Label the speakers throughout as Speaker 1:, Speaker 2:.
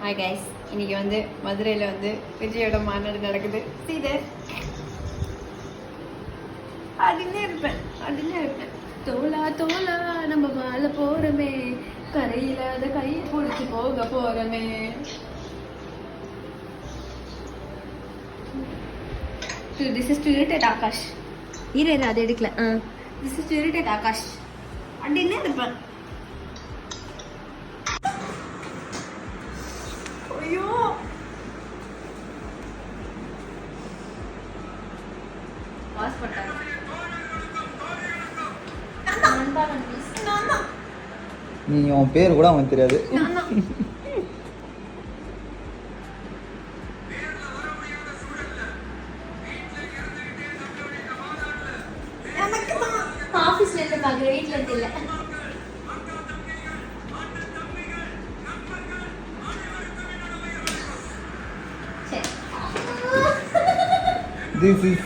Speaker 1: Hi guys, இன்னைக்கு வந்து மதுரையில் வந்து விஜயோட மாநாடு நடக்குது. சீதர் அப்படின்னே இருப்பேன். தோலா தோலா நம்ம வாழ போறமே, கரையில்லாத கையை பிடிச்சி போக போறமே. This is to irritate Akash.
Speaker 2: இரு அதை எடுக்கல.
Speaker 1: This is to irritate Akash அப்படின்னே இருப்பேன். ஐயோ, பாஸ் பண்ணாங்க.
Speaker 3: நீ உன் பேர் கூட அவனுக்கு தெரியாது.
Speaker 2: ஆஃபீஸ்ல இருந்து பார்க்குற, வீட்டில் இருந்து இல்லை.
Speaker 3: This is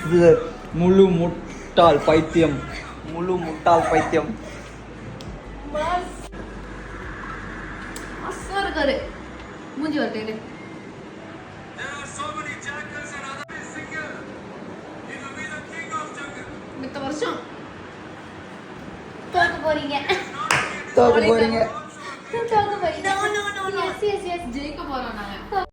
Speaker 3: முழு முட்டாள் பைத்தியம்.
Speaker 1: இருக்காரு மூஞ்சி வரட்டு. மித்த வருஷம்
Speaker 2: தோக்க போறீங்க.
Speaker 3: தோக்க போறீங்க.
Speaker 2: ஜெயிக்க போறோம் நாங்க.